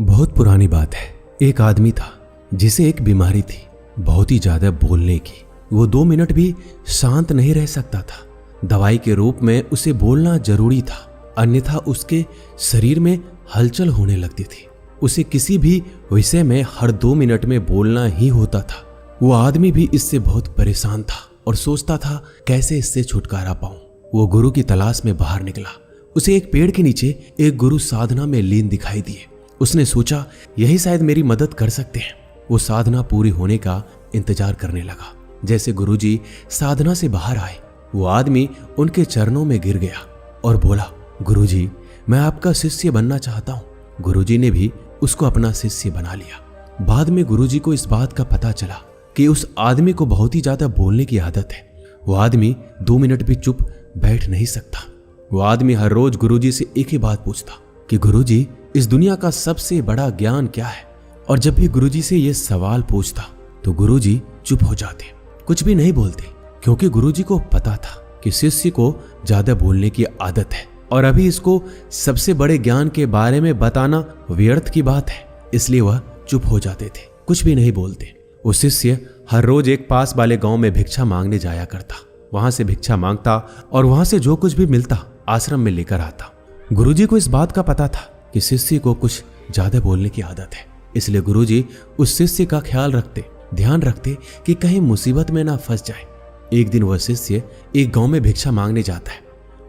बहुत पुरानी बात है। एक आदमी था जिसे एक बीमारी थी, बहुत ही ज्यादा बोलने की। वो 2 मिनट भी शांत नहीं रह सकता था। दवाई के रूप में उसे बोलना जरूरी था, अन्यथा उसके शरीर में हलचल होने लगती थी। उसे किसी भी विषय में हर 2 मिनट में बोलना ही होता था। वो आदमी भी इससे बहुत परेशान था और सोचता था कैसे इससे छुटकारा पाऊं। वो गुरु की तलाश में बाहर निकला। उसे एक पेड़ के नीचे एक गुरु साधना में लीन दिखाई दिए। उसने सोचा यही शायद मेरी मदद कर सकते हैं। वो साधना पूरी होने का इंतजार करने लगा। जैसे गुरुजी साधना से बाहर आए, वो आदमी उनके चरणों में गिर गया और बोला, गुरुजी, मैं आपका शिष्य बनना चाहता हूं। गुरुजी ने भी उसको अपना शिष्य बना लिया। बाद में गुरुजी को इस बात का पता चला कि उस आदमी को बहुत ही ज्यादा बोलने की आदत है। वो आदमी 2 मिनट भी चुप बैठ नहीं सकता। वो आदमी हर रोज गुरुजी से एक ही बात पूछता कि गुरुजी, इस दुनिया का सबसे बड़ा ज्ञान क्या है? और जब भी गुरुजी से ये सवाल पूछता तो गुरुजी चुप हो जाते, कुछ भी नहीं बोलते, क्योंकि गुरुजी को पता था कि शिष्य को ज्यादा बोलने की आदत है और अभी इसको सबसे बड़े ज्ञान के बारे में बताना व्यर्थ की बात है। इसलिए वह चुप हो जाते थे, कुछ भी नहीं बोलते। वो शिष्य हर रोज एक पास वाले गांव में भिक्षा मांगने जाया करता। वहां से भिक्षा मांगता और वहां से जो कुछ भी मिलता आश्रम में लेकर आता। गुरुजी को इस बात का पता था कि शिष्य को कुछ ज्यादा बोलने की आदत है, इसलिए गुरुजी उस शिष्य का ध्यान रखते कि कहीं मुसीबत में ना फंस जाए। एक दिन वह शिष्य एक गांव में भिक्षा मांगने जाता है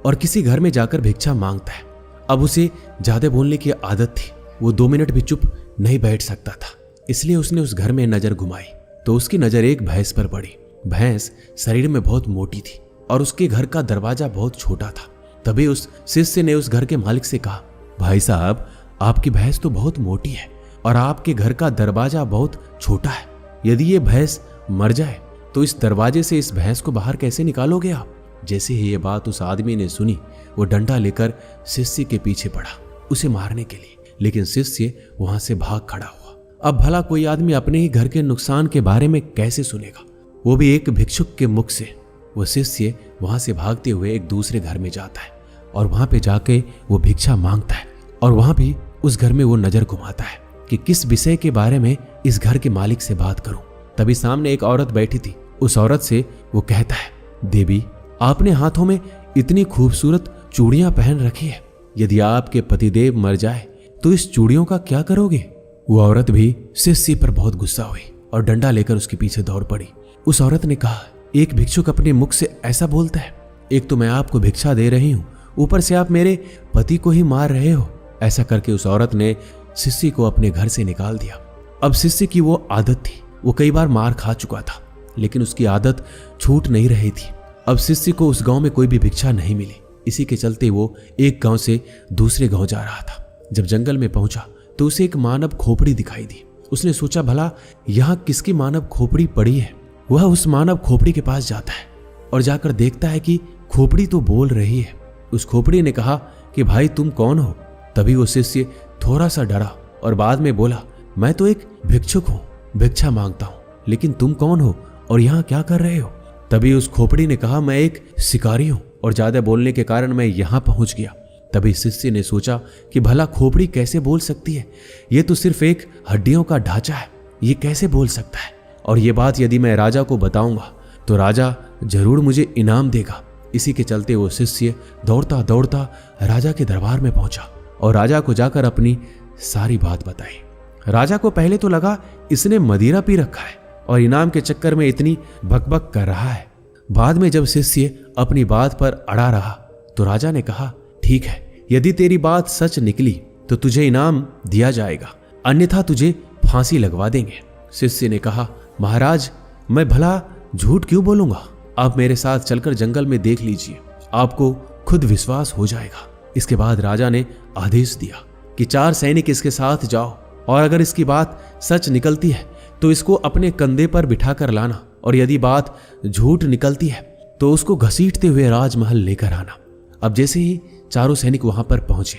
और किसी घर में जाकर भिक्षा मांगता है। अब उसे ज्यादा बोलने की आदत थी। वो 2 मिनट भी चुप नहीं बैठ सकता था, इसलिए उसने उस घर में नजर घुमाई तो उसकी नजर एक भैंस पर पड़ी। भैंस शरीर में बहुत मोटी थी और उसके घर का दरवाजा बहुत छोटा था। तभी उस शिष्य ने उस घर के मालिक से कहा, भाई साहब, आपकी भैंस तो बहुत मोटी है और आपके घर का दरवाजा बहुत छोटा है। यदि ये भैंस मर जाए तो इस दरवाजे से इस भैंस को बाहर कैसे निकालोगे आप? जैसे ही ये बात उस आदमी ने सुनी, वो डंडा लेकर शिष्य के पीछे पड़ा उसे मारने के लिए, लेकिन शिष्य वहां से भाग खड़ा हुआ। अब भला कोई आदमी अपने ही घर के नुकसान के बारे में कैसे सुनेगा, वो भी एक भिक्षुक के मुख से। वो शिष्य वहां से भागते हुए एक दूसरे घर में जाता है और वहां पे जाके वो भिक्षा मांगता है और वहां भी उस घर में वो नजर घुमाता है कि किस विषय के बारे में इस घर के मालिक से बात करूं। तभी सामने एक औरत बैठी थी। उस औरत से वो कहता है, देवी, आपने हाथों में इतनी खूबसूरत चूड़ियां पहन रखी है, यदि आपके पतिदेव मर जाए तो इस चूड़ियों का क्या करोगे? वो औरत भी शिष्य पर बहुत गुस्सा हुई और डंडा लेकर उसके पीछे दौड़ पड़ी। उस औरत ने कहा, एक भिक्षुक अपने मुख से ऐसा बोलता है? एक तो मैं आपको भिक्षा दे रही हूं, ऊपर से आप मेरे पति को ही मार रहे हो। ऐसा करके उस औरत ने शिष्य को अपने घर से निकाल दिया। अब शिष्य की वो आदत थी, वो कई बार मार खा चुका था, लेकिन उसकी आदत छूट नहीं रही थी। अब शिष्य को उस गांव में कोई भी भिक्षा नहीं मिली। इसी के चलते वो एक गांव से दूसरे गांव जा रहा था। जब जंगल में पहुंचा तो उसे एक मानव खोपड़ी दिखाई दी। उसने सोचा, भला यहाँ किसकी मानव खोपड़ी पड़ी है? वह उस मानव खोपड़ी के पास जाता है और जाकर देखता है कि खोपड़ी तो बोल रही है। उस खोपड़ी ने कहा कि भाई, तुम कौन हो? तभी वो शिष्य थोड़ा सा डरा और बाद में बोला, मैं तो एक भिक्षुक हूँ, भिक्षा मांगता हूँ, लेकिन तुम कौन हो और यहाँ क्या कर रहे हो? तभी उस खोपड़ी ने कहा, मैं एक शिकारी हूँ और ज्यादा बोलने के कारण मैं यहाँ पहुंच गया। तभी शिष्य ने सोचा कि भला खोपड़ी कैसे बोल सकती है? ये तो सिर्फ एक हड्डियों का ढांचा है, ये कैसे बोल सकता है? और ये बात यदि मैं राजा को बताऊंगा तो राजा जरूर मुझे इनाम देगा। इसी के चलते वो शिष्य दौड़ता दौड़ता राजा के दरबार में पहुंचा और राजा को जाकर अपनी सारी बात बताई। राजा को पहले तो लगा इसने मदिरा पी रखा है और इनाम के चक्कर में इतनी बकबक कर रहा है। बाद में जब शिष्य अपनी बात पर अड़ा रहा तो राजा ने कहा, ठीक है, यदि तेरी बात सच निकली तो तुझे इनाम दिया जाएगा, अन्यथा तुझे फांसी लगवा देंगे। शिष्य ने कहा, महाराज, मैं भला झूठ क्यों बोलूंगा? आप मेरे साथ चलकर जंगल में देख लीजिए, आपको खुद विश्वास हो जाएगा। इसके बाद राजा ने आदेश दिया कि 4 सैनिक इसके साथ जाओ और अगर इसकी बात सच निकलती है तो इसको अपने कंधे पर बिठाकर लाना और यदि बात झूठ निकलती है तो उसको घसीटते हुए राजमहल लेकर आना। अब जैसे ही चारों सैनिक वहां पर पहुंचे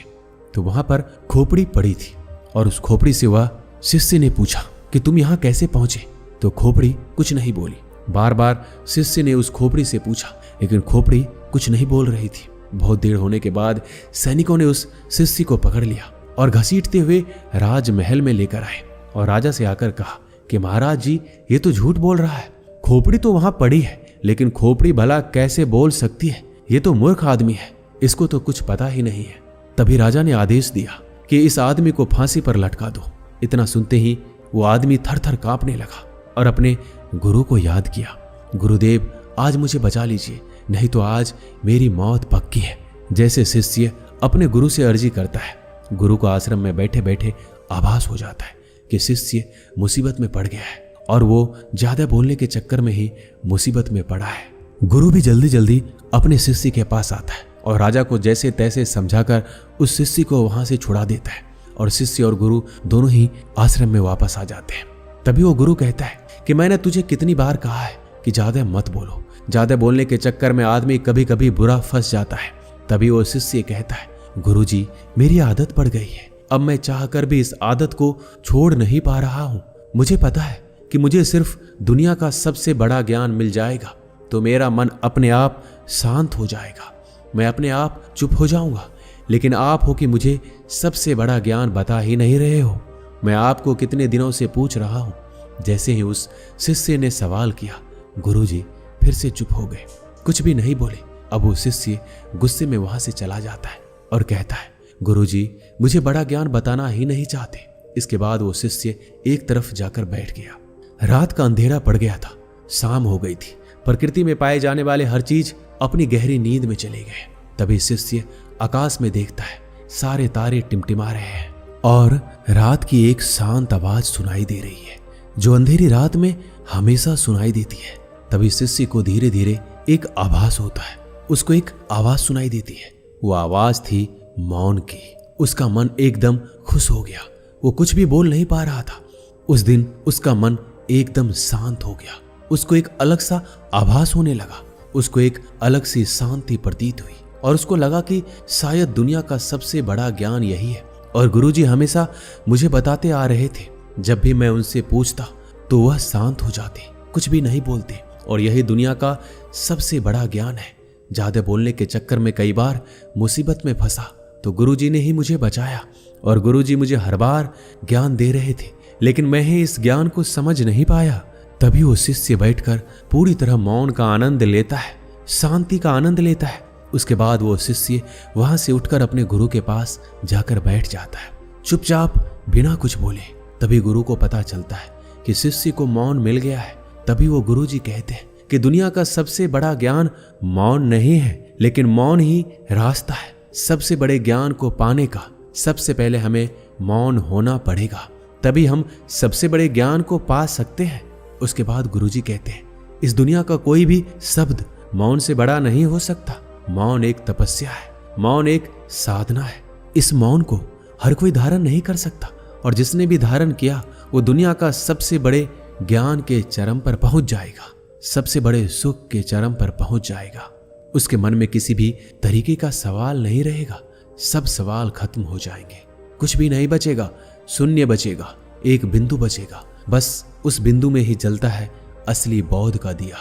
तो वहां पर खोपड़ी पड़ी थी और उस खोपड़ी से वह शिष्य ने पूछा कि तुम यहां कैसे पहुंचे? तो खोपड़ी कुछ नहीं बोली। बार बार शिष्य ने उस खोपड़ी से पूछा, लेकिन खोपड़ी कुछ नहीं बोल रही थी। बहुत देर होने के बाद सैनिकों ने उस शिष्य को पकड़ लिया और घसीटते हुए राजमहल में लेकर आए और राजा से आकर कहा कि महाराज जी, ये तो झूठ बोल रहा है। खोपड़ी तो वहां पड़ी है, लेकिन खोपड़ी भला कैसे बोल सकती है? ये तो मूर्ख आदमी है, इसको तो कुछ पता ही नहीं है। तभी राजा ने आदेश दिया कि इस आदमी को फांसी पर लटका दो। इतना सुनते ही वो आदमी थर थर कांपने लगा और अपने गुरु को याद किया। गुरुदेव, आज मुझे बचा लीजिए, नहीं तो आज मेरी मौत पक्की है। जैसे शिष्य अपने गुरु से अर्जी करता है, गुरु को आश्रम में बैठे बैठे आभास हो जाता है कि शिष्य मुसीबत में पड़ गया है और वो ज्यादा बोलने के चक्कर में ही मुसीबत में पड़ा है। गुरु भी जल्दी जल्दी अपने शिष्य के पास आता है और राजा को जैसे तैसे समझाकर उस शिष्य को वहां से छुड़ा देता है और शिष्य और गुरु दोनों ही आश्रम में वापस आ जाते हैं। तभी वो गुरु कहता है कि मैंने तुझे कितनी बार कहा है कि ज्यादा मत बोलो, ज्यादा बोलने के चक्कर में आदमी कभी कभी बुरा फंस जाता है। तभी वो शिष्य कहता है, गुरुजी, मेरी आदत पड़ गई है, अब मैं चाहकर भी इस आदत को छोड़ नहीं पा रहा हूं। मुझे पता है कि मुझे सिर्फ दुनिया का सबसे बड़ा ज्ञान मिल जाएगा तो मेरा मन अपने आप शांत हो जाएगा, मैं अपने आप चुप हो जाऊंगा। लेकिन आप हो कि मुझे सबसे बड़ा ज्ञान बता ही नहीं रहे हो। मैं आपको कितने दिनों से पूछ रहा हूं। जैसे ही उस शिष्य ने सवाल किया, गुरुजी फिर से चुप हो गए, कुछ भी नहीं बोले। अब वो शिष्य गुस्से में वहां से चला जाता है और कहता है, गुरुजी, मुझे बड़ा ज्ञान बताना ही नहीं चाहते। इसके बाद वो शिष्य एक तरफ जाकर बैठ गया। रात का अंधेरा पड़ गया था, शाम हो गई थी। प्रकृति में पाए जाने वाले हर चीज अपनी गहरी नींद में चले गए। तभी शिष्य आकाश में देखता है, सारे तारे टिमटिमा रहे हैं और रात की एक शांत आवाज सुनाई दे रही है जो अंधेरी रात में हमेशा सुनाई देती है। तभी शिष्य को धीरे धीरे एक आभास होता है, उसको एक आवाज सुनाई देती है। वो आवाज थी मौन की। उसका मन एकदम खुश हो गया, वो कुछ भी बोल नहीं पा रहा था। उस दिन उसका मन एकदम शांत हो गया, उसको एक अलग सा आभास होने लगा, उसको एक अलग सी शांति प्रतीत हुई और उसको लगा कि शायद दुनिया का सबसे बड़ा ज्ञान यही है। और गुरुजी हमेशा मुझे बताते आ रहे थे, जब भी मैं उनसे पूछता तो वह शांत हो जाते, कुछ भी नहीं बोलते, और यही दुनिया का सबसे बड़ा ज्ञान है। ज्यादा बोलने के चक्कर में कई बार मुसीबत में फंसा तो गुरुजी ने ही मुझे बचाया और गुरुजी मुझे हर बार ज्ञान दे रहे थे, लेकिन मैं ही इस ज्ञान को समझ नहीं पाया। तभी वो शिष्य बैठकर पूरी तरह मौन का आनंद लेता है, शांति का आनंद लेता है। उसके बाद वो शिष्य वहां से उठकर अपने गुरु के पास जाकर बैठ जाता है, चुपचाप बिना कुछ बोले। तभी गुरु को पता चलता है कि शिष्य को मौन मिल गया है। तभी वो गुरुजी कहते हैं कि दुनिया का सबसे बड़ा ज्ञान मौन नहीं है, लेकिन मौन ही रास्ता है। सबसे बड़े ज्ञान को पाने का सबसे पहले हमें मौन होना पड़ेगा, तभी हम सबसे बड़े ज्ञान को पा सकते हैं। उसके बाद गुरुजी कहते हैं, इस दुनिया का कोई भी शब्द मौन से बड़ा नहीं हो सकता। मौन एक तपस्या है, मौन एक साधना है। इस मौन को हर कोई धारण नहीं कर सकता, और जिसने भी धारण किया वो दुनिया का सबसे बड़े ज्ञान के चरम पर पहुंच जाएगा, सबसे बड़े सुख के चरम पर पहुंच जाएगा। उसके मन में किसी भी तरीके का सवाल नहीं रहेगा, सब सवाल खत्म हो जाएंगे, कुछ भी नहीं बचेगा, शून्य बचेगा, एक बिंदु बचेगा। बस उस बिंदु में ही जलता है असली बौद्ध का दिया।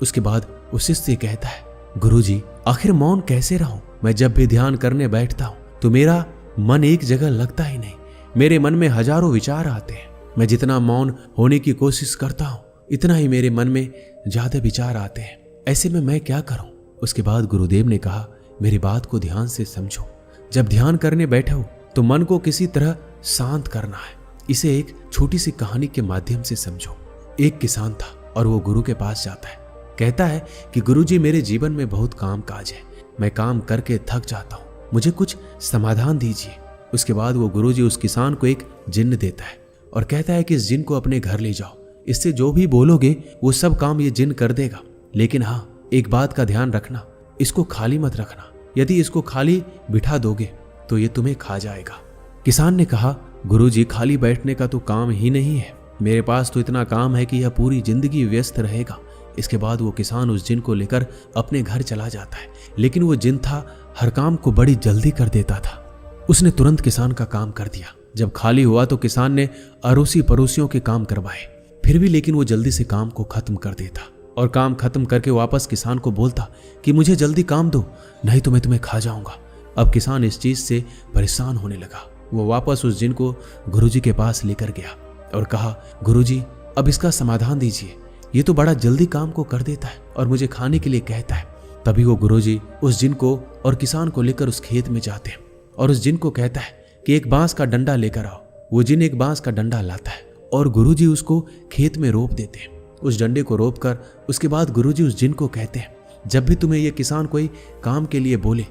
उसके बाद उस शिष्य कहता है, गुरुजी, आखिर मौन कैसे रहूं? मैं जब भी ध्यान करने बैठता हूं तो मेरा मन एक जगह लगता ही नहीं, मेरे मन में हजारों विचार आते हैं। मैं जितना मौन होने की कोशिश करता हूं इतना ही मेरे मन में ज्यादा विचार आते हैं। ऐसे में मैं क्या करूं? उसके बाद गुरुदेव ने कहा, मेरी बात को ध्यान से समझो। जब ध्यान करने बैठो तो मन को किसी तरह शांत करना है। इसे एक छोटी सी कहानी के माध्यम से समझो। एक किसान था और वो गुरु के पास जाता है, कहता है कि गुरुजी, मेरे जीवन में बहुत काम काज है, मैं काम करके थक जाता हूँ, मुझे कुछ समाधान दीजिए। उसके बाद वो गुरुजी उस किसान को एक जिन्न देता है और कहता है कि इस जिन्न को अपने घर ले जाओ, इससे जो भी बोलोगे वो सब काम ये जिन्न कर देगा। लेकिन हाँ, एक बात का ध्यान रखना, इसको खाली मत रखना। यदि इसको खाली बिठा दोगे तो ये तुम्हें खा जाएगा। किसान ने कहा, गुरुजी, खाली बैठने का तो काम ही नहीं है, मेरे पास तो इतना काम है कि यह पूरी जिंदगी व्यस्त रहेगा। इसके बाद वो किसान उस जिन्न को लेकर अपने घर चला जाता है, लेकिन वो जिन्न था हर काम को बड़ी जल्दी कर देता था। उसने तुरंत किसान का काम कर दिया। जब खाली हुआ तो किसान ने अड़ोसी पड़ोसियों के काम करवाए, फिर भी लेकिन वो जल्दी से काम को खत्म कर देता और काम खत्म करके वापस किसान को बोलता कि मुझे जल्दी काम दो, नहीं तो मैं तुम्हें खा जाऊंगा। अब किसान इस चीज से परेशान होने लगा। वो वापस उस जिन को गुरुजी के पास लेकर गया और कहा, गुरुजी अब इसका समाधान दीजिए, ये तो बड़ा जल्दी काम को कर देता है और मुझे खाने के लिए कहता है। तभी वो गुरुजी उस जिन को और किसान को लेकर उस खेत में जाते हैं और उस जिन को कहता है कि एक बांस का डंडा लेकर आओ। वो जिन एक बांस का डंडा लाता है और गुरुजी उसको खेत में रोप देते हैं। उस डंडे को रोप कर उसके बाद गुरुजी उस जिन को कहते हैं, जब भी तुम्हें ये किसान कोई काम के लिए बोले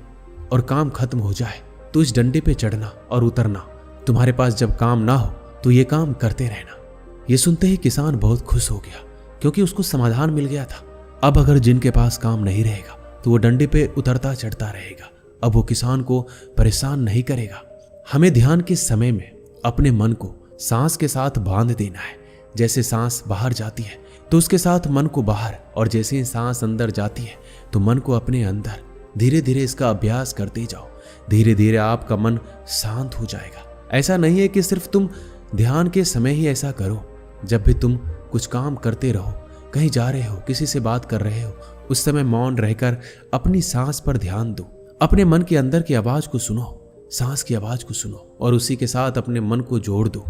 और काम खत्म हो जाए तो इस डंडे पे चढ़ना और उतरना। तुम्हारे पास जब काम ना हो तो ये काम करते रहना। ये सुनते ही किसान बहुत खुश हो गया क्योंकि उसको समाधान मिल गया था। अब अगर जिन के पास काम नहीं रहेगा तो वो डंडे पे उतरता चढ़ता रहेगा। अब वो किसान को परेशान नहीं करेगा। हमें ध्यान के समय में अपने मन को सांस के साथ बांध देना है। जैसे सांस बाहर जाती है तो उसके साथ मन को बाहर, और जैसे ही सांस अंदर जाती है तो मन को अपने अंदर। धीरे धीरे इसका अभ्यास करते जाओ। धीरे धीरे आपका मन शांत हो जाएगा। ऐसा नहीं है कि सिर्फ तुम ध्यान के समय ही ऐसा करो। जब भी तुम कुछ काम करते रहो, कहीं जा रहे हो, किसी से बात कर रहे हो, उस समय मौन रहकर अपनी सांस पर ध्यान दो। अपने मन के अंदर की आवाज को सुनो, सांस की आवाज को सुनो और उसी के साथ अपने मन को जोड़ दो।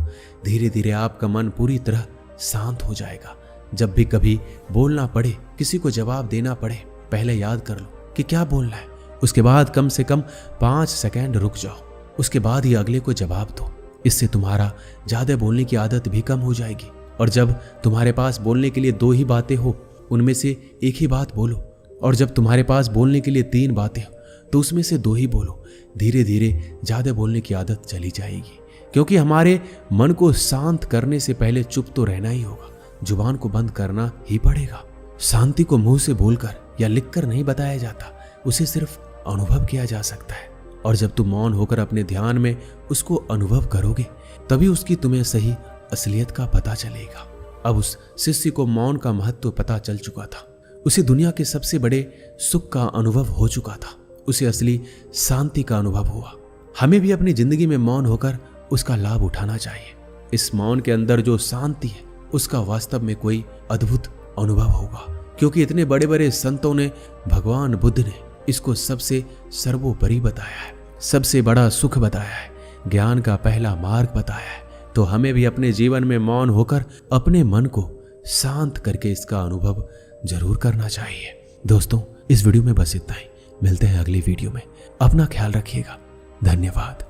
धीरे धीरे आपका मन पूरी तरह शांत हो जाएगा। जब भी कभी बोलना पड़े, किसी को जवाब देना पड़े, पहले याद कर लो कि क्या बोलना है। उसके बाद कम से कम 5 सेकंड रुक जाओ। उसके बाद ही अगले को जवाब दो। इससे तुम्हारा ज्यादा बोलने की आदत भी कम हो जाएगी। और जब तुम्हारे पास बोलने के लिए 2 ही बातें हो, उनमें से एक ही बात बोलो। और जब तुम्हारे पास बोलने के लिए 3 बातें हो तो उसमें से 2 ही बोलो। धीरे धीरे ज्यादा बोलने की आदत चली जाएगी, क्योंकि हमारे मन को शांत करने से पहले चुप तो रहना ही होगा। जुबान को बंद करना ही पड़ेगा। शांति को मुंह से बोलकर या लिखकर नहीं बताया जाता, उसे सिर्फ अनुभव किया जा सकता है। और जब तुम मौन होकर अपने ध्यान में उसको अनुभव करोगे, तभी उसकी तुम्हें सही असलियत का पता चलेगा। अब उस शिष्य को मौन का महत्व पता चल चुका था। उसे दुनिया के सबसे बड़े सुख का अनुभव हो चुका था। उसे असली शांति का अनुभव हुआ। हमें भी अपनी जिंदगी में मौन होकर उसका लाभ उठाना चाहिए। इस मौन के अंदर जो शांति है, उसका वास्तव में कोई अद्भुत अनुभव होगा, क्योंकि इतने बड़े बड़े संतों ने, भगवान बुद्ध ने इसको सबसे सर्वोपरि बताया है, सबसे बड़ा सुख बताया है, ज्ञान का पहला मार्ग बताया है। तो हमें भी अपने जीवन में मौन होकर अपने मन को शांत करके इसका अनुभव जरूर करना चाहिए। दोस्तों, इस वीडियो में बस इतना ही। मिलते हैं अगली वीडियो में। अपना ख्याल रखिएगा। धन्यवाद।